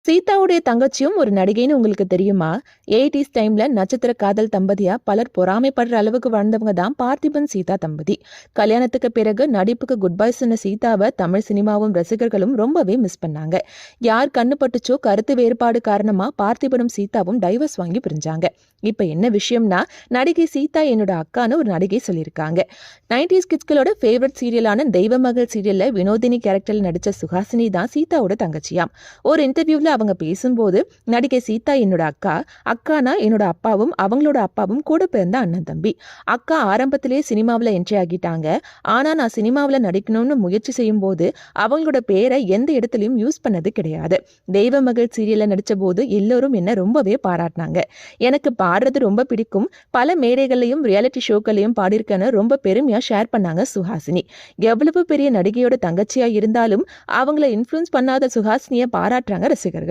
சீதாவுடைய தங்கச்சியும் ஒரு நடிகைன்னு உங்களுக்கு தெரியுமா? 80s டைம்ல நட்சத்திர காதல் தம்பதியா பலர் பொறாமைப்படுற அளவுக்கு வாழ்ந்தவங்க தான் பார்த்திபன் சீதா தம்பதி. கல்யாணத்துக்கு பிறகு நடிப்புக்கு குட் பை சொன்ன சீதாவை தமிழ் சினிமாவும் ரசிகர்களும் ரொம்பவே மிஸ் பண்ணாங்க. யார் கண்ணு பட்டுச்சோ கருத்து வேறுபாடு காரணமா பார்த்திபனும் சீதாவும் டைவர்ஸ் வாங்கி பிரிஞ்சாங்க. இப்ப என்ன விஷயம்னா, நடிகை சீதா என்னோட அக்கான்னு ஒரு நடிகை சொல்லியிருக்காங்க. 90s கிட்ஸ்களோட ஃபேவரட் சீரியலான தெய்வமகள் சீரியல்ல வினோதினி கேரக்டர்ல நடிச்ச சுஹாசினி தான் சீதாவோட தங்கச்சியாம். ஒரு இன்டர்வியூல அவங்க பேசும்போது, நடிகை சீதா என்னோட அக்கா, அக்கானா என்னோட அப்பாவும் அவங்களோட அப்பாவும் கூட பிறந்த அண்ணன் தம்பி. அக்கா ஆரம்பத்திலே சினிமாவில் என்ட்ரி ஆகிட்டாங்க. ஆனா நான் சினிமாவில் நடிக்கணும்னு முயற்சி செய்யும் போது அவங்களோட பேரை எந்த இடத்துலையும் யூஸ் பண்ணது கிடையாது. தெய்வ மகள் சீரியல்ல நடிச்ச போது எல்லோரும் என்ன ரொம்பவே பாராட்டினாங்க. எனக்கு பாடுறது ரொம்ப பிடிக்கும், பல மேடைகள்லையும் ரியாலிட்டி ஷோக்களையும் பாடியிருக்கேன்னு ரொம்ப பெருமையா ஷேர் பண்ணாங்க சுஹாசினி. எவ்வளவு பெரிய நடிகையோட தங்கச்சியா இருந்தாலும் அவங்கள இன்ஃப்ளூயன்ஸ் பண்ணாத சுஹாசினியை பாராட்டுறாங்க ரசிகர்கள்.